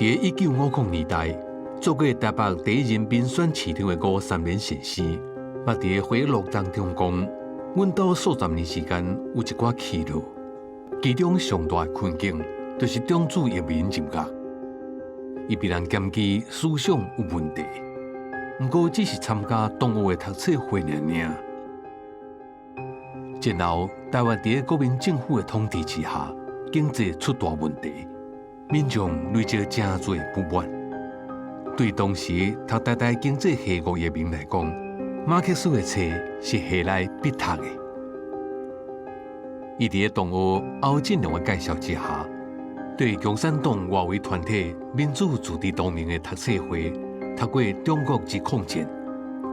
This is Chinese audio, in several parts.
在1950年代，做过台北第一任民选市长的53年先生，捌在回忆录当中讲，阮兜数十年时间有一寡起落，其中上大的困境就是种子移民入学，伊被人嫌弃思想有问题，不过只是参加同学的读册会尔。然后，台湾在国民政府的统治之下，经济出大问题，民众累积真多不满。对当时读台大经济系5移民来讲，马克思的册是下来必读的。伊伫同学欧进良的介绍之下，对共产党外围团体民主自治同盟的读册会读过《中国之抗战》，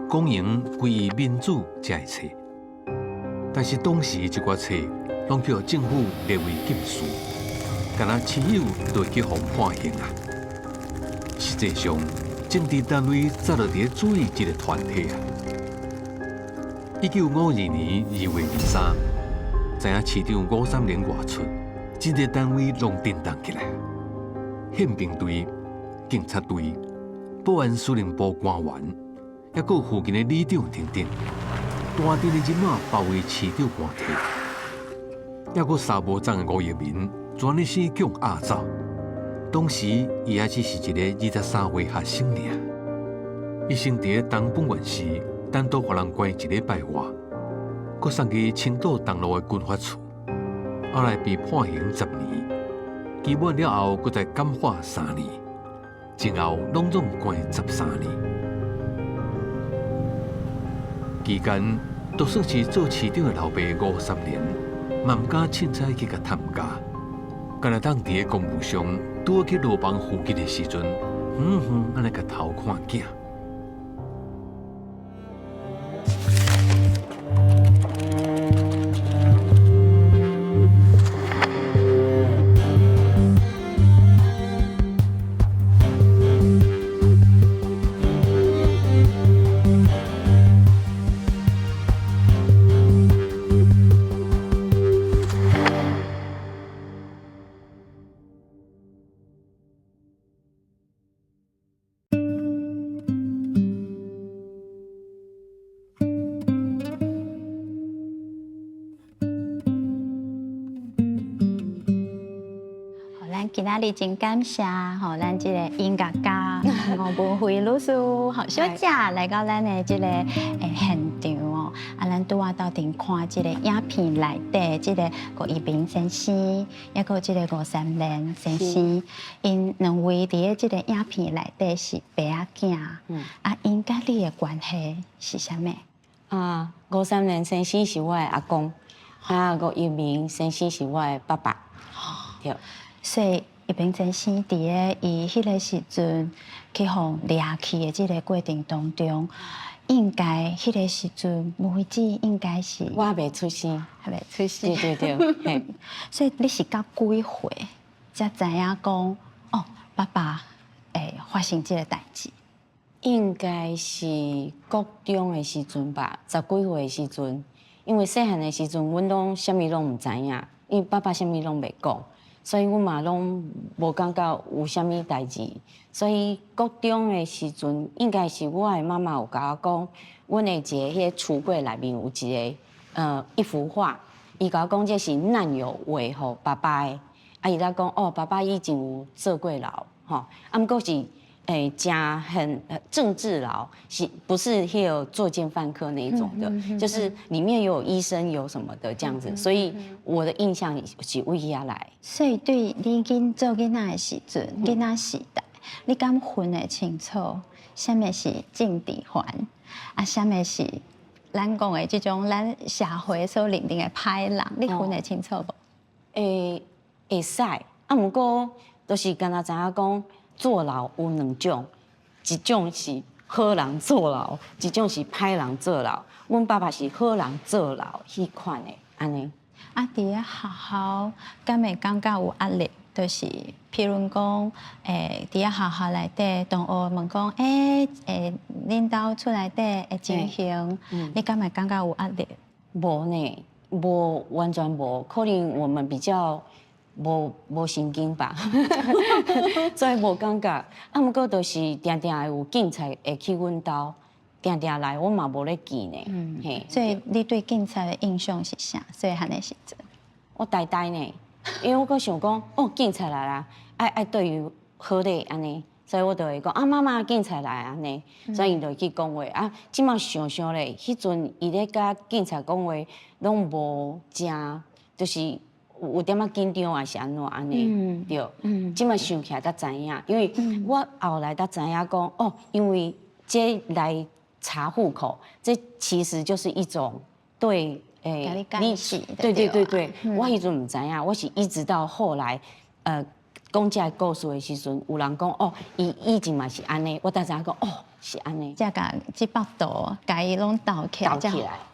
公营归于民主这一册。但是当时这寡册拢被政府列为禁书，敢若持有就会去互判刑啊。实际上，政治单位早就伫注意这个团体啊。1952年2月23日，知影市长53年外出，政治单位拢震动起来，宪兵队、警察队、保安司令部官员，还有附近的里长等等。大阵的人马包围市长官邸，还有沙无长的5移民全日生强压走。当时伊还只是一个23岁学生尔，伊先伫东本院时单独互人关1礼拜外，佮送去青岛东路的军法处，后来被判刑10年，期满了后，佮再感化3年，前后拢总关13年。期间，就算是做市长的老爸53年，嘛唔敢凊彩去甲探家，敢若当伫公务上拄去路房附近的时阵，安尼甲偷看囝。今仔日真感谢吼，咱这个音乐家吴文辉老师吼小姐来到咱的这个现场哦。啊，咱拄啊到顶看这个影片内底，这个郭一鸣先生，也有这个53年先生，因两位伫这个影片内底是爸仔囝，啊，因甲你的关系是啥物？啊，53年先生是我的阿公，啊，郭一鸣先生是我的爸爸，对。所以，一鸣先生伫个伊迄个时阵去互掠去的这个过程当中，应该迄个时阵妹子应该是我还未出生，还未出生。对对对，嘿。所以你是到几岁才知影讲哦，爸爸发生这个代志？应该是国中的时阵吧，10几岁的时阵，因为细汉的时阵，阮拢啥物拢唔知影，因为爸爸啥物拢未讲。所以阮嘛拢无感觉有啥物代志，所以国中的时阵，应该是我的妈妈有甲我讲，阮的一个迄个橱柜内面有一个一幅画，伊甲我讲这是难有为互爸爸的，啊伊在讲哦，爸爸以前有坐过牢，吼，啊毋过是真很政治牢，是不是迄个作奸犯科那一种的，就是里面有医生有什么的这样子，所以我的印象是为遐来。所以对你做囡仔的时阵，囡仔时代，你敢分得清楚，什么是政治犯，啊，什么是咱讲的这种咱社会所认定的歹人，你分得清楚无？会使，啊，毋过就是敢若知影讲。坐牢有2种，一种是好人坐牢，一种是歹人坐牢。阮爸爸是好人坐牢迄款的，安尼。啊，伫咧学校，敢会感觉有压力？就是譬如讲，伫咧学校内底，同学问讲，恁兜厝内底的情形，你敢会感觉有压力？无呢，无完全无，可能我们比较无神经吧，所以无感觉。啊，毋过就是定定会有警察会去阮兜，定定来，我嘛无咧记呢。嘿，所以你对警察的印象是啥？细汉的时阵，我呆呆呢，因为我搁想讲，哦，警察来啦，爱对于好咧安尼，所以我就会讲啊，妈妈，警察来安尼，所以伊就会去讲话。啊，即马想想咧，迄阵伊咧甲警察讲话，拢无正，就是有点仔紧张还是安怎安尼，对。即马想起来才知影，因为我后来才知影讲，哦，因为这来查户口，这其实就是一种对。甲你干系，对，我迄阵唔知影，我是一直到后来，讲这个故事的时阵，有人讲哦，伊以前嘛是安尼，我才知影讲哦是安尼，才甲即百度，甲伊拢斗起来，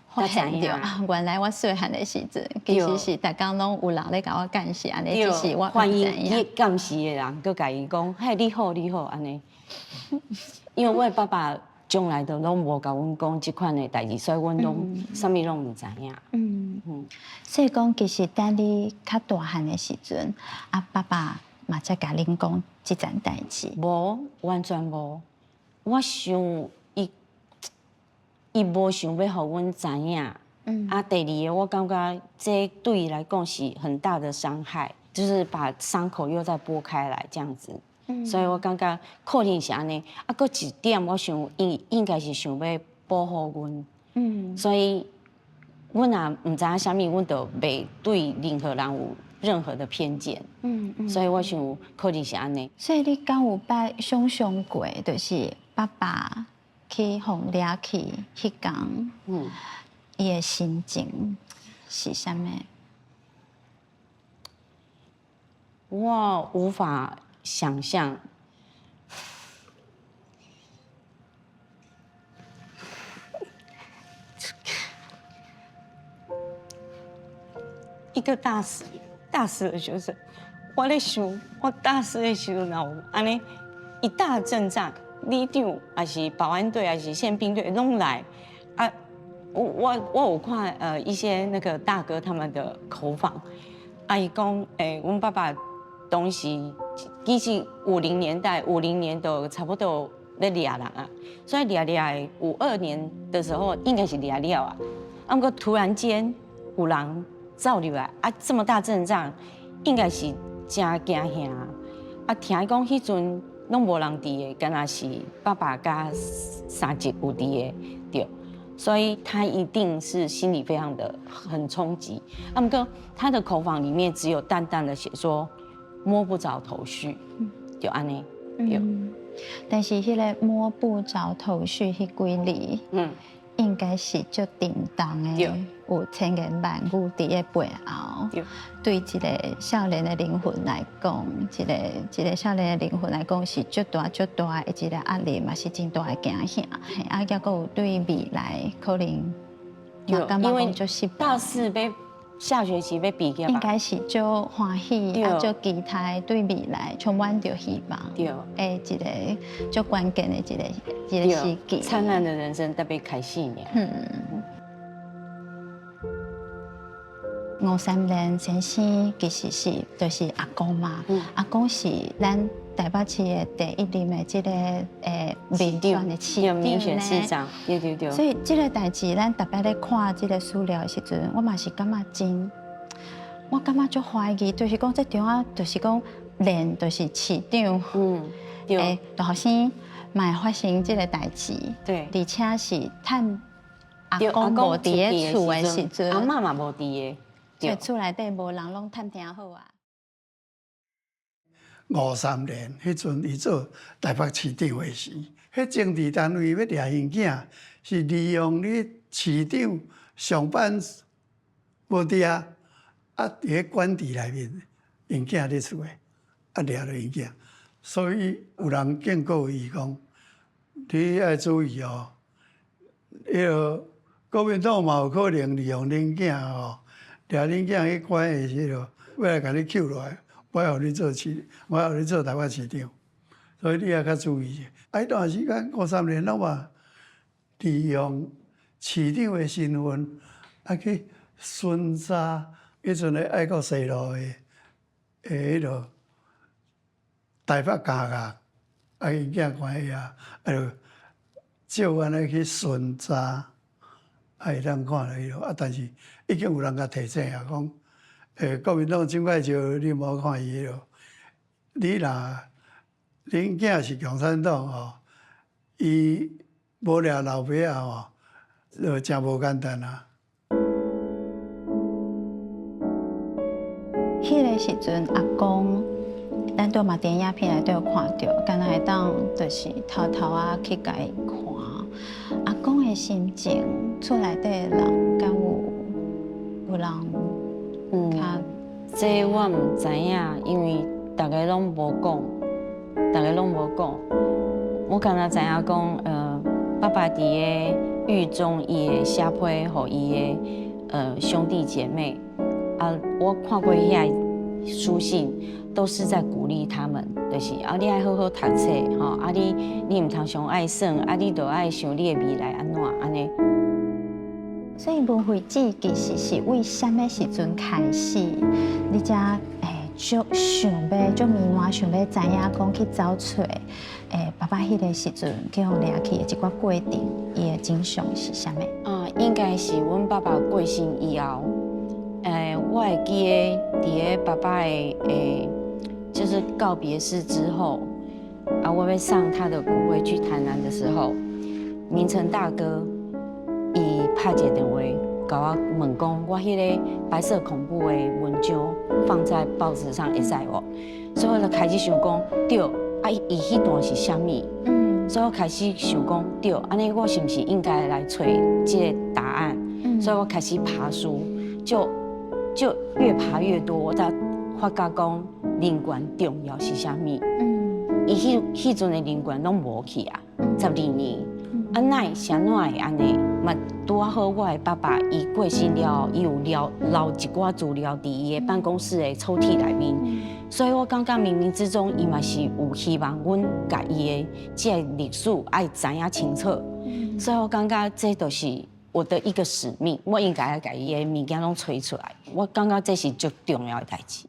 发现着啊，原来我细汉的时阵，其实是逐工拢有人咧甲我干事安尼，只是我欢迎伊干事的人，佮甲伊讲，嘿，你好安尼，因为我的爸爸。从来都拢无甲阮讲即款的代志，所以阮拢啥物拢毋知影。所以讲，其实等你较大汉的时阵，啊，爸爸嘛才甲恁讲即件代志。无，完全无。我想伊无想要互阮知影。啊，第二个，我感觉这对伊来讲是很大的伤害，就是把伤口又再剥开来这样子。所以我感觉可能是安尼，啊，搁一点我想应该是想要保护阮，所以阮也唔知影啥物，阮就袂对任何人有任何的偏见，所以我想可能是安尼。所以你敢有捌想象过，就是爸爸去互掠去迄天，伊的心情是啥物？我无法想象，一个大四的学生，我咧想，我大四的时候有安尼一大阵仗，里长还是保安队还是宪兵队拢来啊。我有看一些那个大哥他们的口访，阿姨讲我们爸爸当时其实50年代50年都差不多咧掠人啊，所以掠52年的时候应该是掠了啊，不过突然间有人走入来啊，这么大阵仗，应该是真惊吓啊！听伊讲迄阵拢无人伫的，敢若是爸爸甲三姐有伫的，对。所以他一定是心里非常的很冲击。不过他的口访里面只有淡淡的写说摸不着头绪，就安尼。但是迄个摸不着头绪迄几字，应该是足叮当的，有千言万语伫咧背后。对一个少年的灵魂来讲，一个少年的灵魂来讲是足大的一个压力，嘛是真大的惊吓。啊，抑个有对未来可能，因为大四要下学期要毕业吧，应该是足欢喜，啊，足期待对未来充满着希望。一个足关键的一个时机。灿烂的人生特别开始呢。53年先生其实就是阿公嘛，阿公是咱台北市的第一任的这个民选的市长民选市长，对。所以这个代志，咱特别咧看这个资料的时阵，我嘛是感觉真，我感觉足怀疑，就是讲这中啊，就是讲连就是市长，大学生嘛会发生这个代志，对，而且是趁阿公无伫咧厝的时阵，阿嬷嘛无伫的。所以厝内底无人拢探听好啊。53年，迄阵伊做台北市长的时，迄政治单位要掠因囝，是利用你市长上班无伫啊，伫咧官邸内面，因囝咧厝诶，掠了因囝，所以有人警告伊讲，你要注意哦，迄个国民党嘛有可能利用恁囝哦。掠恁囝去关的时候，要来甲你扣落来，我要你做我要你做台北市长，所以你也较注意。迄段时间53年了嘛，利用市长的身份，去巡查迄阵的爱国西路迄落台北家啊，因囝看伊啊，照安尼去巡查，会当看到伊咯。但是已经有人甲提醒啊，讲国民党真快就你无看伊咯。你若恁囝是共产党吼，伊无掠老爸啊吼，就真无简单啊。迄个时阵，阿公，咱都嘛电影片内都有看到，敢若会当就是偷偷啊去甲伊看。阿公的心情，厝内底的人敢有人较这我唔知影，因为大家拢无讲，我敢若知影讲，爸爸伫个狱中，伊会写批互伊的兄弟姐妹。我看过遐书信，都是在鼓励他们，就是你爱好好读册吼，你唔通上爱耍，你就爱想你的未来安怎安尼。所以文慧姊其实是为什么时阵开始，你才就想要就迷茫，想要知影讲去找找爸爸迄个时阵去互掠去的一个过程，伊的真相是啥物？应该是阮爸爸过身以后。我会记得伫个爸爸的就是告别式之后，我要上他的骨灰去台南的时候，明成大哥伊拍一个电话甲我问讲，我迄个白色恐怖的文章放在报纸上会使无？所以我就开始想讲，对，伊迄段是啥物？所以我开始想讲，对，安尼我是毋是应该来找这个答案？所以我开始爬书，就越爬越多，我才发觉讲人权重要是啥物。伊迄阵的人权拢无去啊，12年。哪会安怎会安尼？嘛拄好，我的爸爸伊过身了，伊有留一寡资料伫伊的办公室的抽屉内面，所以我感觉冥冥之中伊嘛是有希望阮甲伊的这个历史爱知影清楚，所以我感觉这就是我的一个使命，我应该要把伊的物件拢找出来。我感觉这是最重要的代志。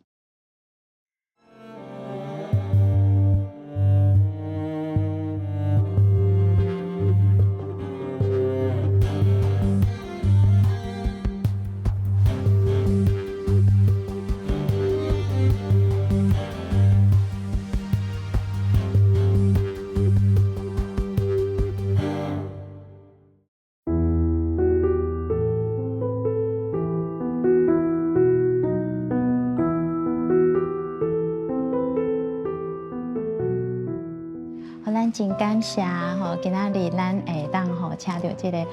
真感谢吼，今仔日咱会当吼请到这个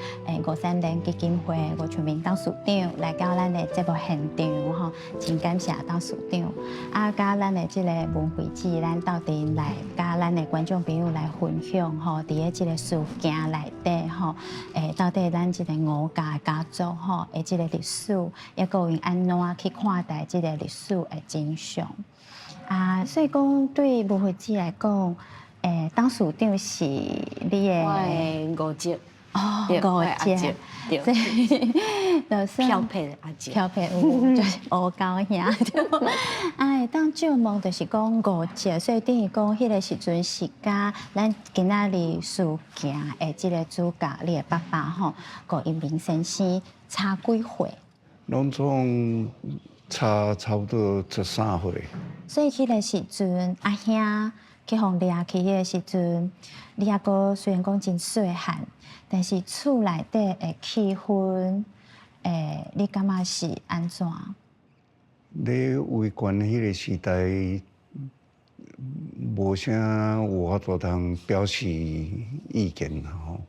53年基金会吴春明董事长来到咱的节目现场吼，真感谢董事长。甲咱的这个文慧姊，咱到底来甲咱的观众朋友来分享吼，伫个这个事件内底吼，到底咱这个吴家族吼的这个历史，抑个用安怎去看待这个历史的真相所以讲对文慧姊来讲。董事长是你的，我的五姐五姐，对，就是漂配的阿姐，漂配就是乌高兄。当借问就是讲五姐，所以等于讲迄个时阵是甲咱今仔日事件的即个主角，你的爸爸吼，郭一鸣先生差几岁？拢总差不多13岁。所以迄个时阵，阿兄。去互掠去迄个时阵，你阿哥虽然讲真细汉，但是厝内底的气氛，你感觉是安怎？咧维权迄个时代，无啥有法度通表示意见吼。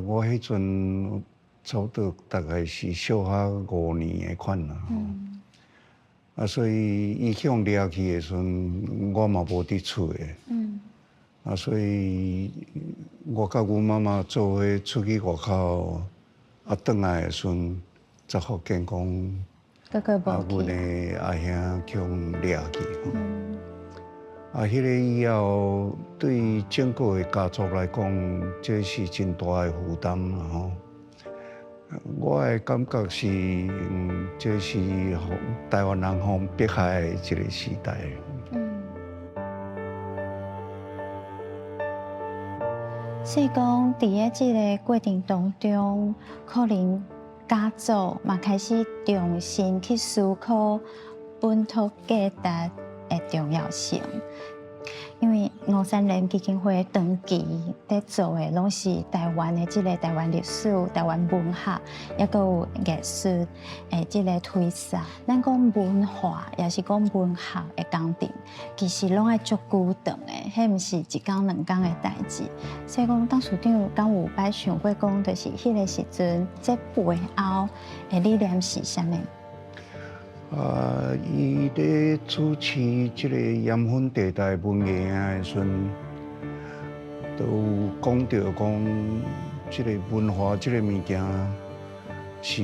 我迄阵差不多大概是小学5年的款啦吼。所以伊向掠去的时阵，我嘛无伫厝的。所以我甲阮妈妈做伙出去外口，转来的时阵，才发现讲，阮的阿兄向掠去。迄个以后对整个的家族来讲，这是真大的负担啦吼。我的感觉是，这是台湾人互迫害的一个时代。所以讲，伫咧即个过程当中，可能家族嘛开始重新去思考本土价值的重要性。因为五三联基金会长期在做的，拢是台湾的即个台湾历史、台湾文学，也个有艺术的即个推展。咱讲文化，也是讲文学的工程，其实拢爱足久长的，迄毋是一工两工的代志。所以讲，董事长敢有摆想过讲，就是迄个时阵，这背后的理念是啥物？伊咧主持即个盐分地带文艺的时阵，都有讲到讲，即个文化即个物件是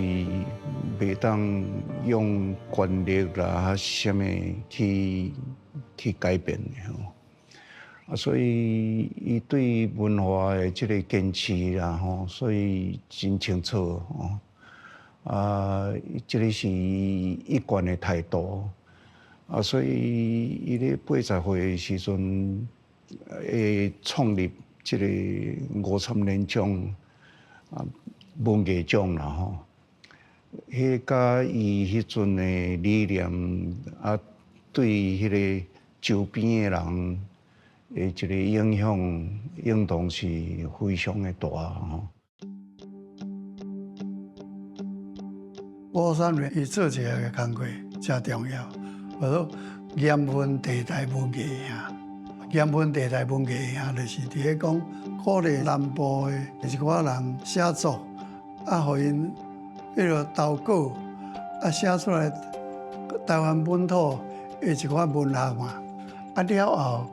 袂当用权力啦、啥物去改变的所以伊对文化的即个坚持啦所以真清楚这个是一贯的态度所以伊咧80岁的时阵，会创立这个53年奖文艺奖啦迄甲伊迄阵的理念对迄个周边的人的一个影响是非常的大53年，伊做一个工作真重要，叫做盐分地带文艺兄。盐分地带文艺兄就是伫咧讲鼓励南部的一寡人写作，互因迄个投稿，写出来台湾本土的一寡文学嘛。了后，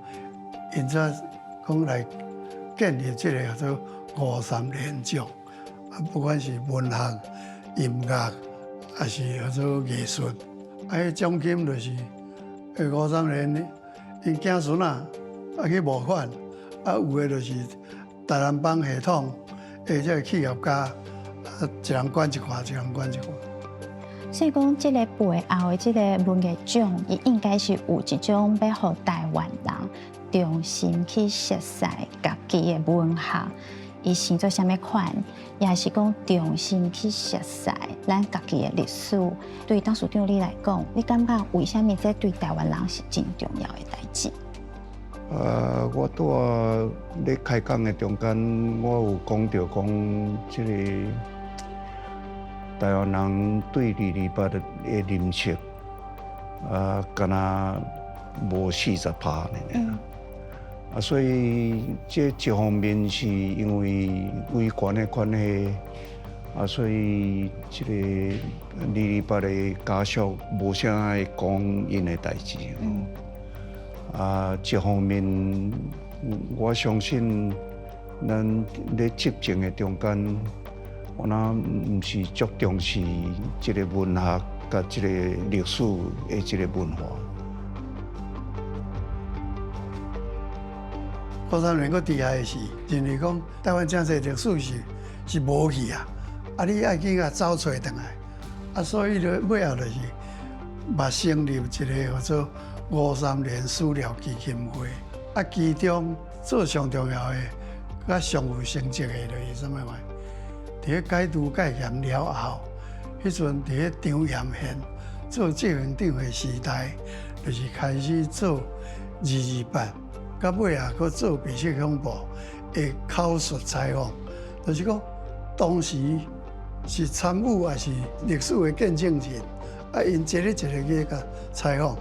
因则讲来建立这个叫做53连奖，不管是文学、音乐。也是叫做艺术，迄奖金就是53年，因囝孙去募款，有的就是大南帮系统，即个企业家，一人捐一块，一人捐一块。所以讲，这个背后的这个文艺奖，伊应该是有一种要互台湾人重新去熟悉家己的文学。伊生做啥物款，也是讲重新去熟悉咱家己的历史。对董事长你来讲，你感觉为虾米这对台湾人是真重要的代志？我伫咧开讲的中间，我有讲到讲，这个台湾人对228的认识，敢若无40%呢。所以这一方面是因为威权的关系，所以这个228的家属无啥爱讲因的代志。一方面我相信咱咧执政的中间，我若毋是足重视这个文学甲这个历史的这个文化。53年，佫厉害的是，认为讲台湾正济历史是无去你爱去甲找找回来，所以就尾后就是成立一个叫做53年史料基金会，其中做上重要的、甲上有成绩的就是啥物话？伫咧解读戒严了后，迄阵伫咧张严宪做纪元长的时代，就是开始做228。到尾佫做白色恐怖的口述采访，就是讲当时是参与还是历史的见证人，因一个一个去甲采访，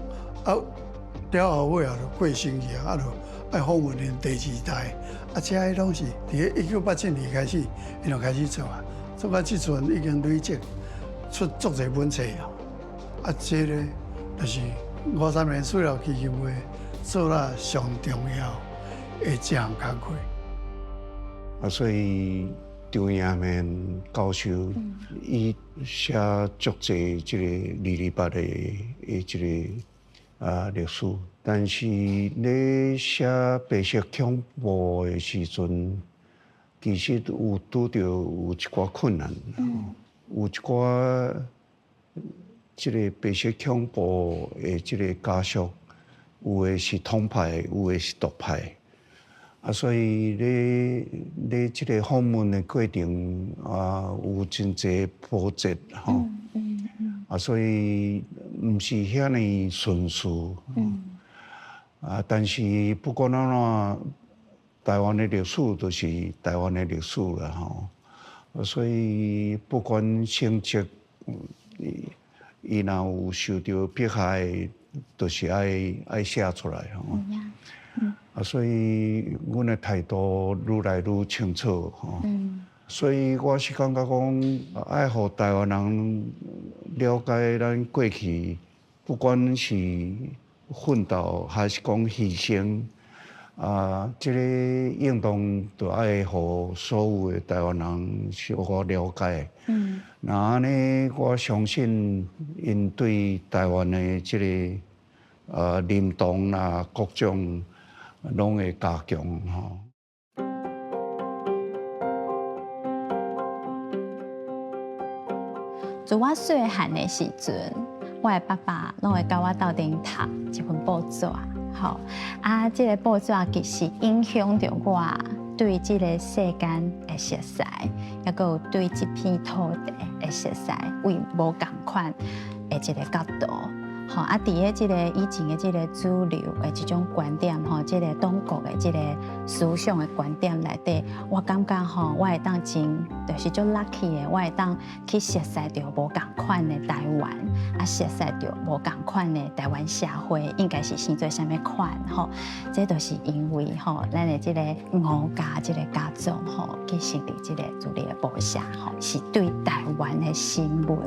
了后尾就过身去就爱访问因第2代，这些拢是伫咧1987年开始，因就开始做做到即阵已经累积出足侪本册这个就是53年史料基金会。做了上重要的一项工作。所以张严宪教授伊写足侪这个228的这个历史，但是咧写白色恐怖的时阵，其实有拄到有一寡困难。有一寡即个白色恐怖的即个家属，有的是统派，有的是独派。所以咧即个访问的过程有真侪波折吼。所以毋是遐尼顺遂。但是不管安怎，台湾的历史就是台湾的历史啦吼。所以不管成绩，伊若有受到迫害，就是爱写出来吼。所以阮的态度愈来愈清楚吼。所以我是感觉讲，爱互台湾人了解咱过去，不管是奋斗还是讲牺牲，这个运动都爱互所有的台湾人小可了解。那安尼，我相信因对台湾的这个认同啦，各种拢会加强吼。自我细汉的时阵，我的爸爸拢会教我斗阵读一份报纸，吼这个报纸其实影响着我对这个世间的熟悉，也有对这片土地的熟悉，为无同款的一个角度。吼伫个即个以前的即个主流的即种观点，吼，即个中国的即个思想的观点内底，我感觉吼，我会当真就是足 lucky 的，我会当去熟悉到无同款的台湾，熟悉到无同款的台湾社会应该是生做啥物款，吼，这都是因为吼，咱的即个吴家即个家族吼，去成立即个主流的报社，吼，是对台湾的新闻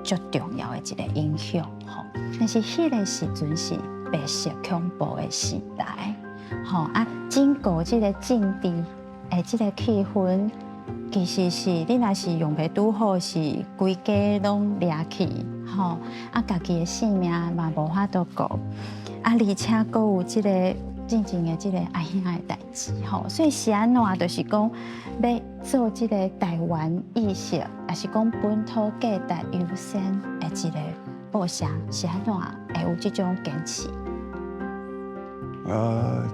最重要的一个影响，吼。但是迄个时阵是白色恐怖的时代，吼整个即个政治的即个气氛，其实是你若是用袂拄好，是规家拢掠去，吼家己的性命嘛无法度顾，而且佫有即个真正的即个爱兄的代志，吼，所以是安怎，就是讲要做即个台湾意识，也是讲本土价值优先的一个报社，是安怎会有即种坚持？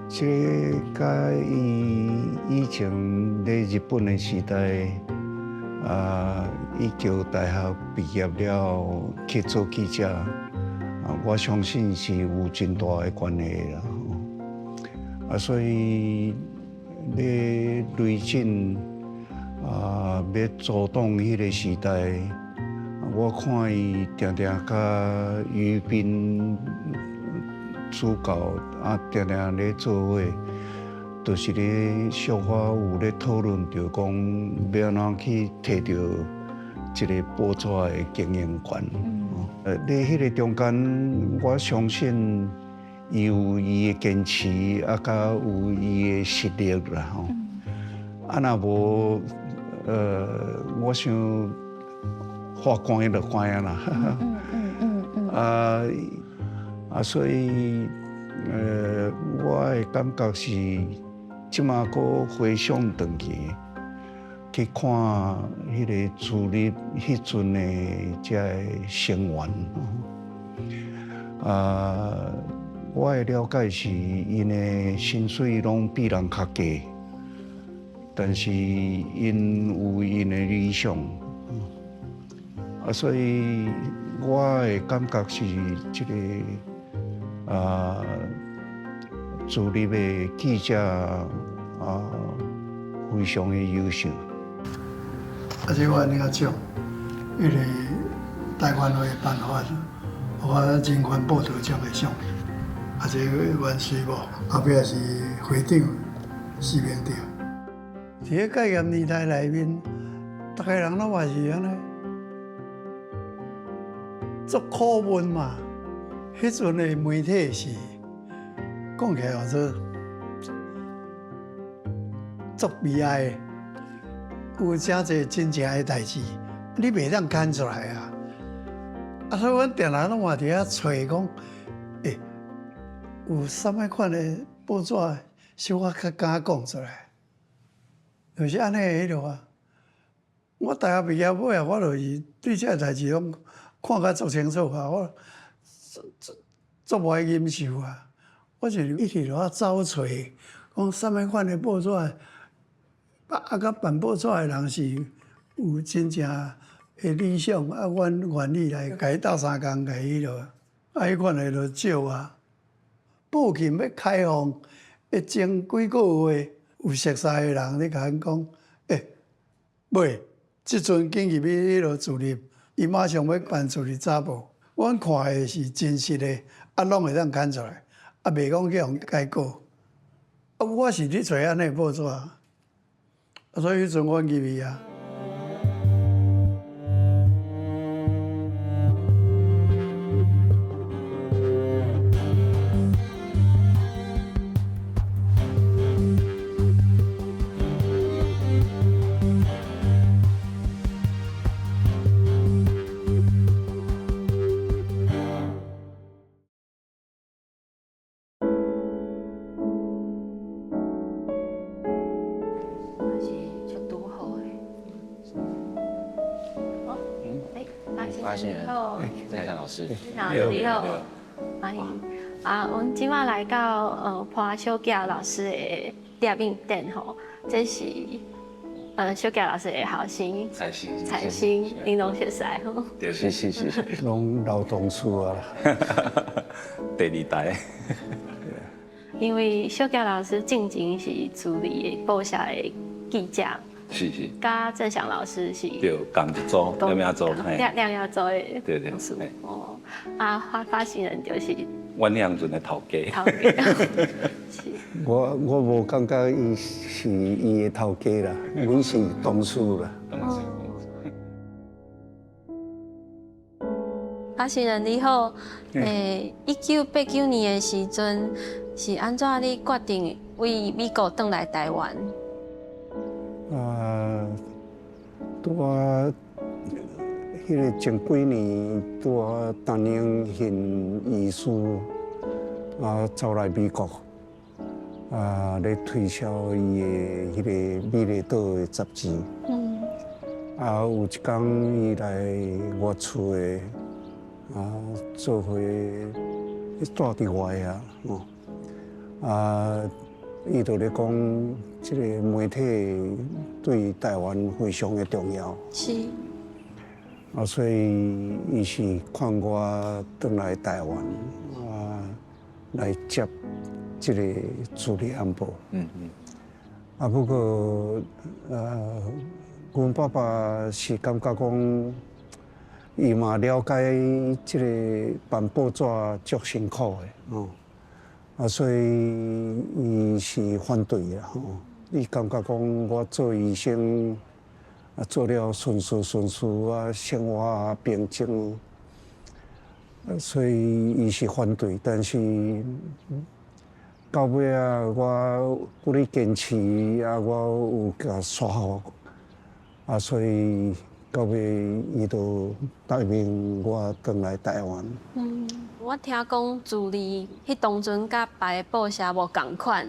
这甲以前咧日本的时代，伊叫大学毕业了去做记者，我相信是有真大的关系啦。所以咧雷震要阻挡迄个时代，我看伊定定甲于斌主教定定咧做伙，就是咧小可有咧讨论着讲要安怎去摕到一个报纸的经营权。咧迄个中间，我相信伊有伊的坚持，甲有伊的实力啦吼。若无我想法官就关啊啦。所以我的感觉是，即马佫回想回去看迄个自立迄阵的遮个成员，我的了解是，因的薪水拢比人较低，但是因有因的理想，所以我的感觉是即个。自立的记者非常的优秀。且我领奖，迄个台湾话办法，我人权报道奖的奖励，且元帅无，后壁是会长、司令长。伫个戒严年代内面，大家人拢话是安尼，足苦闷嘛。迄阵的媒体是讲起来话做足悲哀的，有真侪真正的代志，你袂当牵出来啊！所以阮定定拢话伫遐找讲，有啥物款的报纸，小可较敢讲出来，就是安尼迄落啊。我大学毕业尾啊，我就是对这代志拢看甲足清楚啊，我足无爱忍受啊，我就一直伫找找，讲啥物款的报纸，甲办报纸的人是有真正的理想，阮愿意来甲伊斗相共，甲伊落，迄款的就少啊。报禁要开放，要前几个月有熟识的人咧甲阮讲，买，即阵紧入去迄落自立，伊马上要办自立查报。阮看的是真实的，拢会当牵出来，袂讲去互改告。我是咧找安尼报纸，所以迄阵我入去啊。发现人，在看老师，好，你好，欢迎。我们今晚来到潘小佳老师的摄影展吼，这是小佳老师的后生彩星，玲珑学师吼。对，是，拢老同事啊啦。第二代。因为小佳老师进前是助理的报社的记者。是，甲郑祥老师是对，同一组，两亚组，两亚组的对，同事哦。发行人就是阮两阵的头家。头家，是。我无感觉伊是伊的头家啦，阮是同事啦。发行人你好，1989年的时阵是安怎你决定为美国转来台湾？拄啊，迄个前几年拄啊，担任现医师走来美国咧推销伊的迄个美丽岛的杂志。有一天伊来我厝的做伙住伫我伊就咧讲，即个媒体对台湾非常的重要。是。所以伊是看我转来台湾来接即个助理安保。不过阮爸爸是感觉讲，伊嘛了解即个办报纸足辛苦的所以伊是反对啦伊感觉讲我做医生做了顺事生活平静，所以伊是反对。但是到尾我不哩坚持我有甲说服所以到尾伊就答应我转来台湾。我听讲助理迄当阵甲别个报社无共款，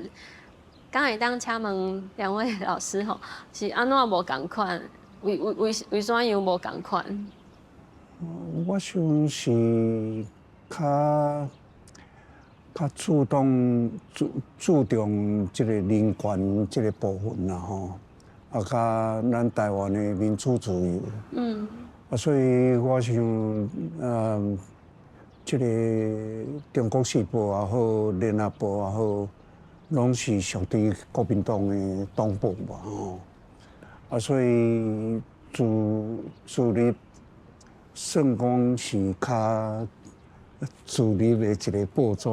敢会当请问两位老师吼，是安怎无共款？为啥样无共款？我想是较注重即个人权即个部分啦甲咱台湾的民主自由。所以我想即个中国时报也好，联合报也好，拢是属于国民党的党报嘛所以自立算讲是较自立的一个报纸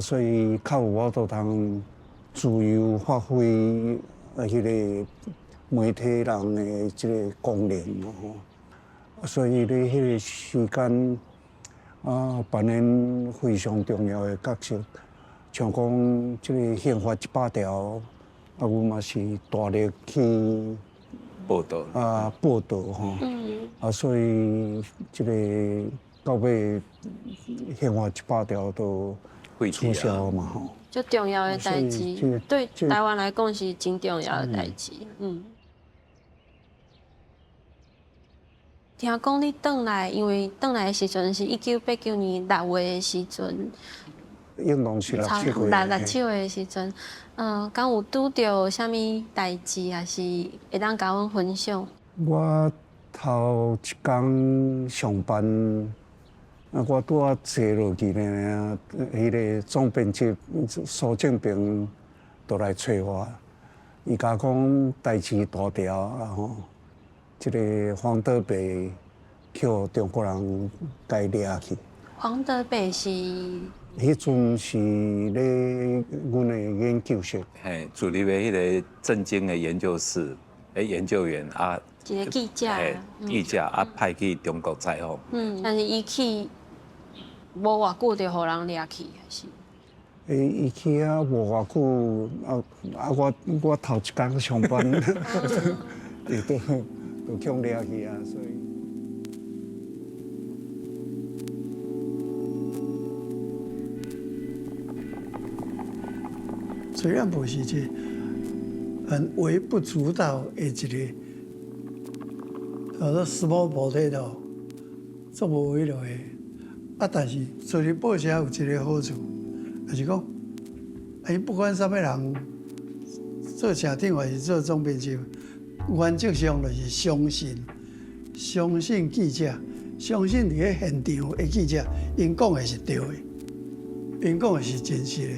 所以较有法度通自由发挥迄个媒体人的即个功能所以咧迄个时间扮演非常重要的角色，像讲即个宪法100条，阮嘛是大力去报道报道所以即个到尾宪法100条都取消嘛最重要的代志，对台湾来讲是真重要的代志。听讲你转来，因为转来的时阵是1989年6月的时阵，应当是6、7月。6、7月的时阵，敢有拄着啥物代志，还是会当甲阮分享？我头一天上班，我拄啊坐落去呢，迄个总编辑苏正平就来找我，伊甲讲代志大条啊吼，即个黄德培去互中国人甲伊掠去。黄德培是迄阵是咧阮的研究室，嘿，主立为迄个政经的研究室的研究员啊，一个记者，记者啊派去中国采访。但是伊去无偌久就互人掠去，还是？伊去啊无偌久，我头一天上班，就强掠去啊，所以。虽然不是一个很微不足道的一个，叫做 small potato， 做无微落的，但是做伫报社有一个好处，就是讲，不管啥物人做社长还是做总编辑，原则上就是相信记者，相信伫咧现场的记者，因讲的是对的，因讲的是真实的。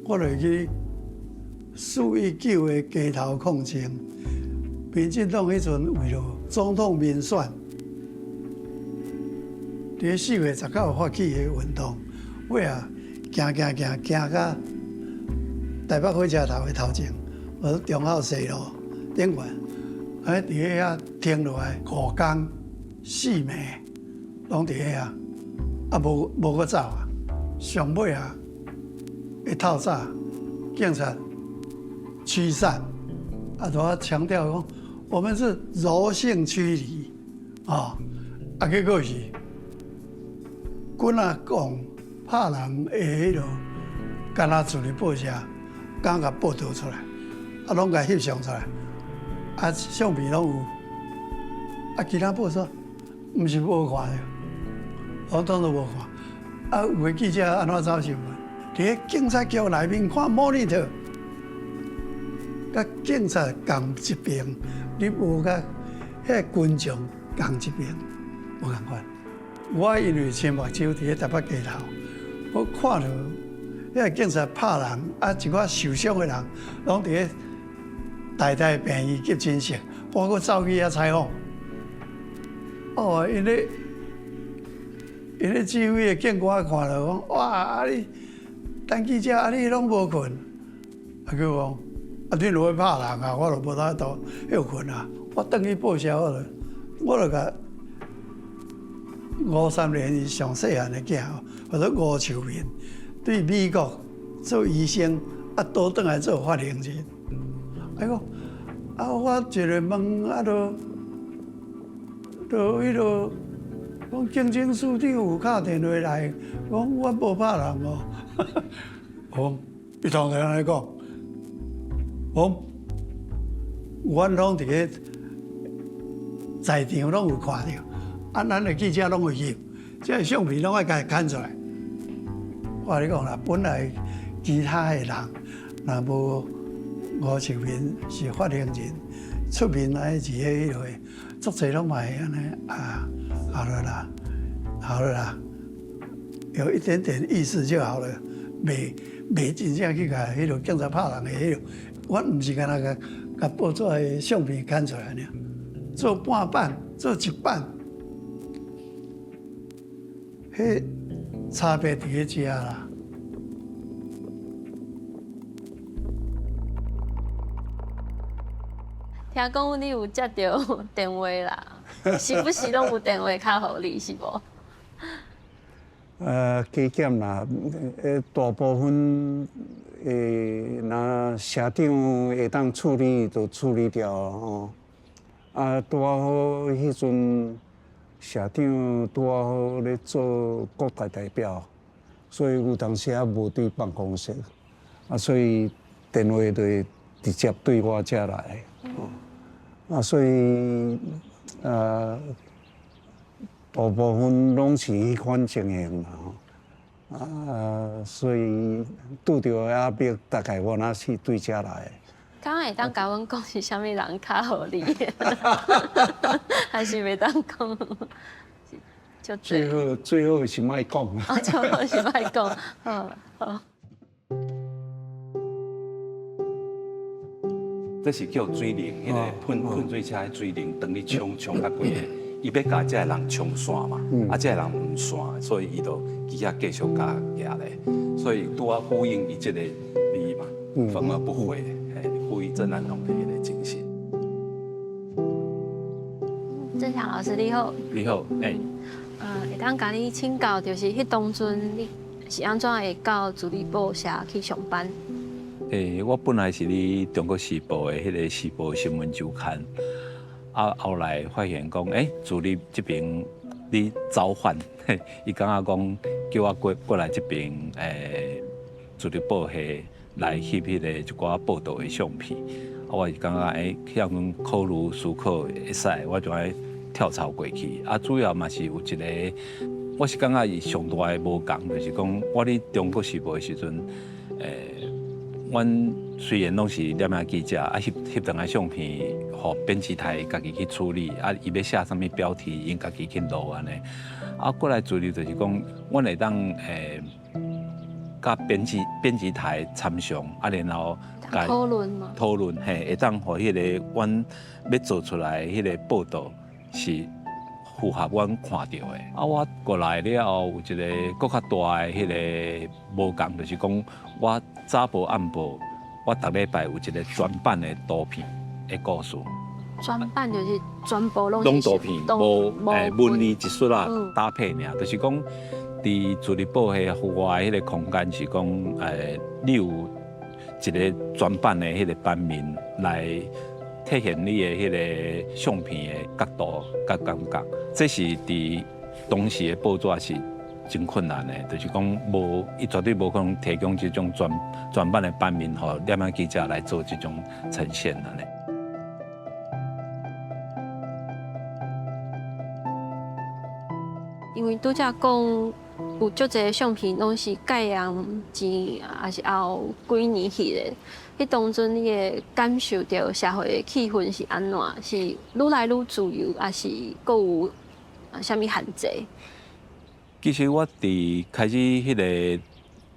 我就去419的街头抗争，民进党迄阵为了总统民选，伫4月19号发起的运动，尾啊行到台北火车头的头前，中孝西路顶悬，伫遐停落来5天4暝，拢伫遐，无搁走啊，上尾啊。一透早，警察驱散，都强调讲，我们是柔性驱离，结果是，军啊讲拍人的迄落，干那处理报社，刚甲报道出来，拢甲翕相出来，相片拢有，其他报社毋是无看的，我当作无看，有个记者安怎走新闻？伫警察局内面看 monitor， 甲警察共一边，你无甲遐群众共一边，无共款。我因为青目睭伫台北街头，我看到遐警察拍人，一寡受伤的人，拢伫咧台病院急诊室，我搁走去遐采访。因咧指挥的警官看到讲，哇！你当记者你拢无困，叫讲你落去拍人啊，我就无法度休困啊。我转去报社，我就甲53年上细汉的囝，或者吴秋明，对美国做医生，倒转来做发言人。我一个问，就迄落，讲警政署长有敲电话来，讲我无拍人哦。伊当然安尼讲，阮拢伫咧在场拢有看到，咱的记者拢有翕，这相片拢爱甲伊牵出来。我你讲啦，本来其他的人若无吴秋明是发言人出面来是迄落，足侪拢嘛会安尼好了啦，有一点点意思就好了。袂真正去甲迄落警察拍人的迄落，我毋是干那甲报纸的相片牵出来呢，做半版，做一版，迄差别伫咧遮啦。听讲你有接到电话啦，是不是拢有电话敲互你是无？加减啦，大部分若社长会当处理就处理掉吼。拄好迄阵社长拄好咧做国大代表，所以有当时无对办公室，所以电话就会直接对我遮来。所以大部分拢是迄款情形啦吼。所以拄着阿伯，大概我若是对遮来。刚刚会当甲阮讲是啥物人较合理的，还是袂当讲？就最好是莫讲。最好是莫讲。好。这是叫水灵，迄个喷水车的水灵，当你冲较过个，伊要甲这个人冲线嘛，这个人唔线，所以伊就机啊继续甲压咧，所以拄啊呼应伊这个理嘛，焚而不毁，呼应郑南榕的迄个精神。郑强老师你好。你好，会当甲你请教，就是迄当阵你是安怎会到自立报社去上班？我本来是咧中国时报的迄个时报新闻周刊，后来发现讲，自立这边你召唤，伊感觉讲叫我过来这边，自立报系来翕迄个一寡报道的相片，我就感觉向阮考虑思考会使，我就爱跳槽过去。主要嘛是有一个，我是感觉伊上大的无共，就是讲我咧中国时报的时阵，阮虽然拢是摄影记者，翕张个相片，互编辑台家己去处理，伊要写啥物标题，因家己去录安尼。过来自立就是讲，阮会当甲编辑台参详，然后讨论嘛。讨论会当互迄个阮要做出来迄个报道是符合阮看到的。我过来了后，有一个更较大的迄个无共，就是讲我早报暗报，我逐礼拜有一个专版的图片的故事。专版就是全部拢图片，无文字一撮啊搭配尔，就是讲伫自立报的户外迄个空间是讲你有一个专版的迄个版面来体现你的迄个相片的角度甲感觉，这是伫当时的报纸是真困难的，就是讲伊绝对无可能提供这种专版的版面，互摄影记者来做这种呈现的呢。因为拄则讲有足侪相片拢是盖洋前，也是后几年翕的。迄当阵你会感受到社会的气氛是安怎？是愈来愈自由，还是阁有啥物限制？其实我伫开始迄个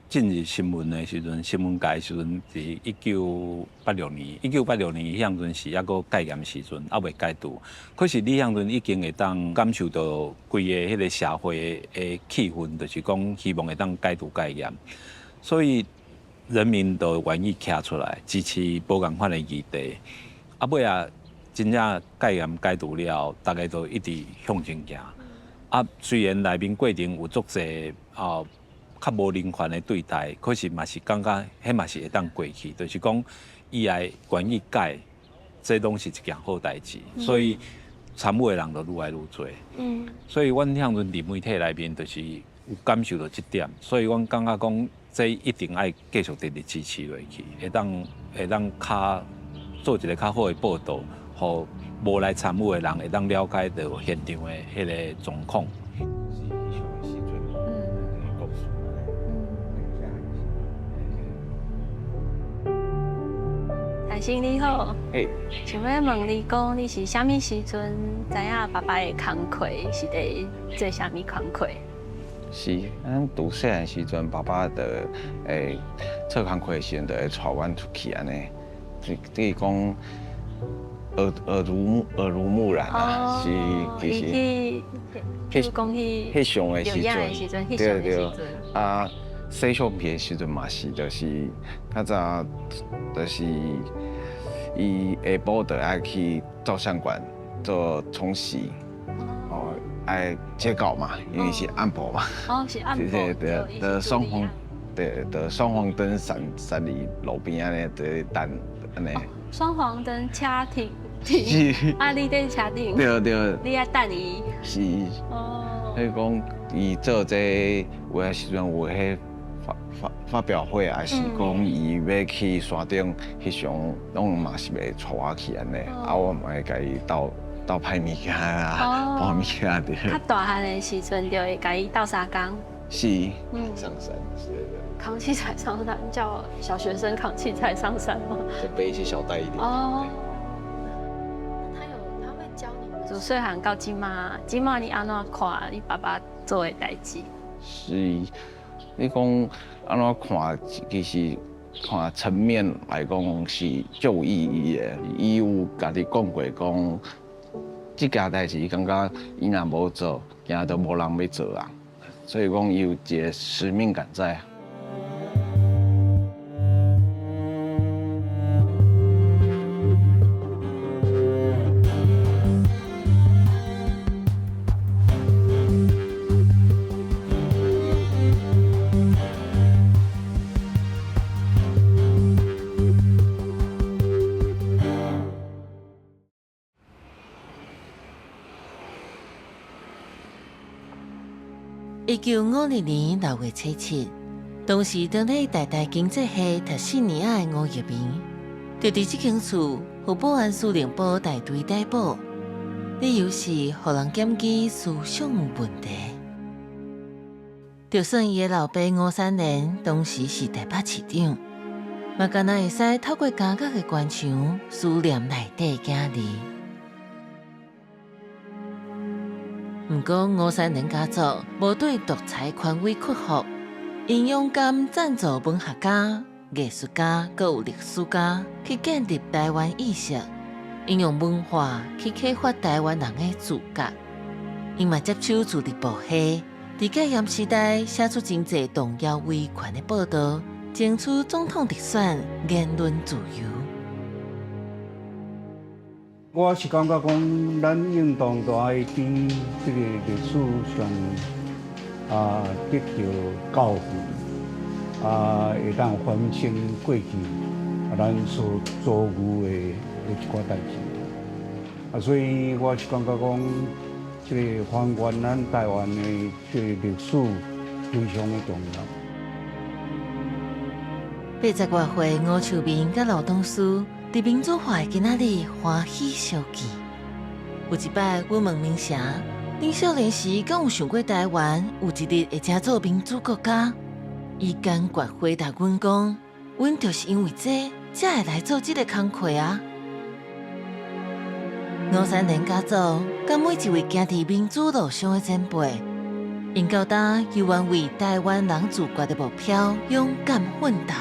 进入新闻的时阵，新闻界的时阵是1986年。1986年迄阵是还阁戒严时阵，还未戒毒。可是你迄阵已经会当感受到规个迄个社会的气氛，就是讲希望会当戒毒戒严，所以人民都愿意站出来支持保共款的议题。尾真正戒严戒毒了，大家都一直向前行。虽然内面过程有足侪较无人权的对待，可是嘛是感觉迄嘛是会当过去，就是讲以后愿意改，这拢是一件好代志。所以参与的人就愈来愈多。所以阮向阵伫媒体内面就是有感受到这点，所以阮感觉讲这一定爱继续直直支持落去，会当较做一个较好的报道，互无来参与的人会当了解到现场的迄个状况。大生你好，想要问你讲，你是啥物时阵知影爸爸的工课是伫做啥物工课？是，咱读细汉时阵，爸爸的做工课的时阵，就会带阮出去安尼，就是讲耳濡目染啊，是其实迄上的时阵，对，洗相片的时阵嘛是，就是较早就是伊下晡就爱去照相馆做冲洗，爱截稿嘛，因为是暗晡嘛，是暗晡，的双黄灯闪离路边安尼在等安尼。双黄灯车停，你在车顶，对，你爱等伊。是，所以讲伊做这有诶时阵有迄发表会，还是讲伊要去山顶翕相，拢嘛是袂带我去安尼，我嘛会甲伊斗斗歹物件啊，搬物件的。较大汉的时阵就会甲伊斗相共。是，上山之类的。扛器材上山，叫小学生扛器材上山吗？就背一些小袋一点。哦。他会教你们。自细汉到即马你安怎看你爸爸做的代志？是，你讲安怎看，其实看层面来讲是足有意义的。伊有家己讲过讲，即件代志感觉伊若无做，今仔都无人要做啊。所以讲，伊有一个使命感在。1952年6月7日，当时正在台大经济系读4年的吴玉明，就伫这间厝被保安司令部大队逮捕，理由是互人检举思想有问题。就算伊的老爸吴三连当时是台北市长，嘛敢若会使透过监狱的关墙思念内底囝儿。不过，吴三连家族无对独裁权威屈服，因勇敢赞助文学家、艺术家，佮有历史家去建立台湾意识，应用文化去启发台湾人的自觉。因嘛接手自立部系，伫戒严时代写出真侪动摇威权的报道，争取总统直选、言论自由。我是感觉讲，咱运动都爱伫这个历史上得到教训，会当反省过去咱所遭遇的一寡代志。所以我是感觉讲，这个还原咱台湾的这个历史非常的重要。80多岁吴秀明甲劳动司伫民主化的今仔日欢喜相见。有一摆，我问明霞，恁少年时敢有想过台湾有一日会成做民主国家？伊坚决回答阮讲，阮就是因为这才会来做这个工课啊。吴三连家族甲每一位行伫民主路上的前辈，因到今犹原为台湾人自觉的目标勇敢奋斗。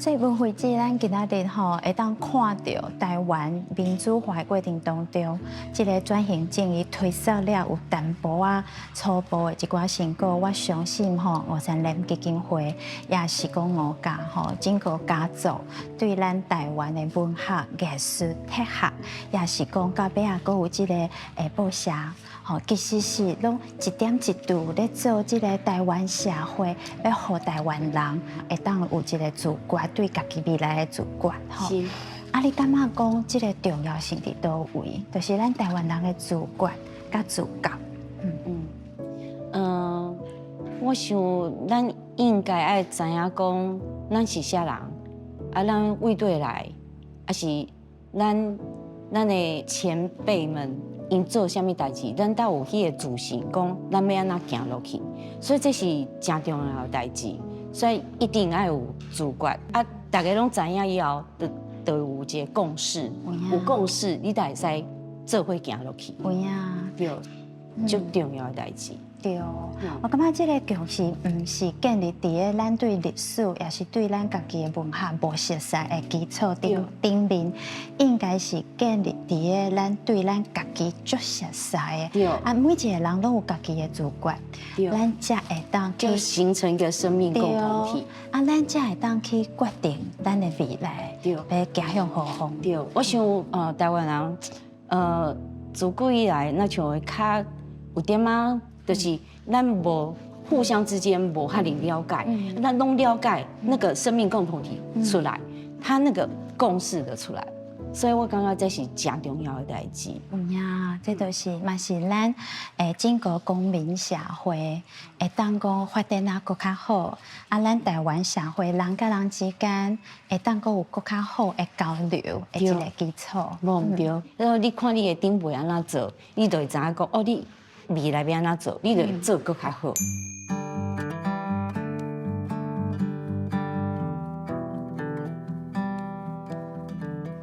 所以文慧姐，咱今仔日吼会当看到台湾民主化的过程当中，这个转型正义推测了有淡薄啊初步的一寡成果。我相信吼，吴三连基金会也是讲吴家吼整个家族对咱台湾的文学、艺术、哲学，也是讲到尾啊，阁有这个报社。其实是拢一点一度咧做这个台湾社会，要互台湾人会当有一个自觉，对家己未来的自觉。是。你感觉讲这个重要性伫倒位？就是咱台湾人的自觉甲自觉。我想咱应该爱知影讲，咱是啥人，咱为对来，是咱的前辈们。因做啥物代志，咱才有迄个自信，讲咱要安怎行落去，所以这是真重要的代志，所以一定要有自觉。大家拢知影以后，就有一个共识，有共识，你才会使做伙行落去。有影，对，足重要的代志。对，我感觉这个共识唔是建立伫个咱对历史，也是对咱家己的文化无熟悉的基础顶面，应该是建立伫个咱对咱家己足熟悉的。每一个人都有家己的自觉，咱才会当就形成一个生命共同体。咱才会当去决定咱的未来，要走向何方。对，我想台湾人自古以来，那像会较有点仔。就是咱无互相之间无遐尼了解，咱拢了解那个生命共同体出来，他那个共识的出来，所以我感觉这是真重要的代志。呀，这就是嘛是咱整个公民社会会当讲发展啊更较好，啊，咱台湾社会人甲人之间会当讲有更较好的交流的一个基础。无毋对，然后你看你的长辈安怎做，你就会知影讲哦，你未来要安怎做，你就会做更较好。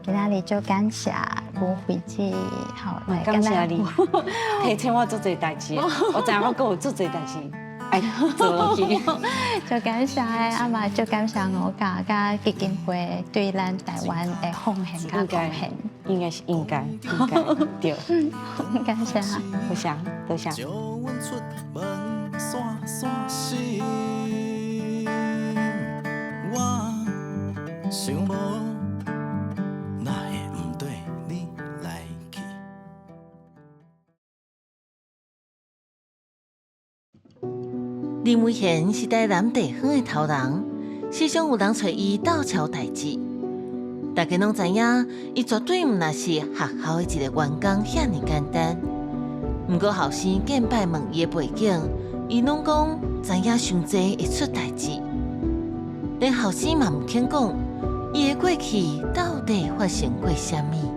今仔日就感谢吴慧姐，好来感谢你，提醒我做这代志，我知影我还有做这代志，哎，做落去。就感谢啊嘛，就感谢我甲基金会对咱台湾的奉献甲贡献，应该是应该对。感谢，多谢多谢。林伟贤是台南地方的头人，时常有人找伊斗抄代志。大家拢知影，伊绝对毋那是学校的一个员工遐尼简单。毋过后生见拜问伊的背景，伊拢讲知影伤济会出代志。连后生嘛毋肯讲，伊的过去到底发生过啥物？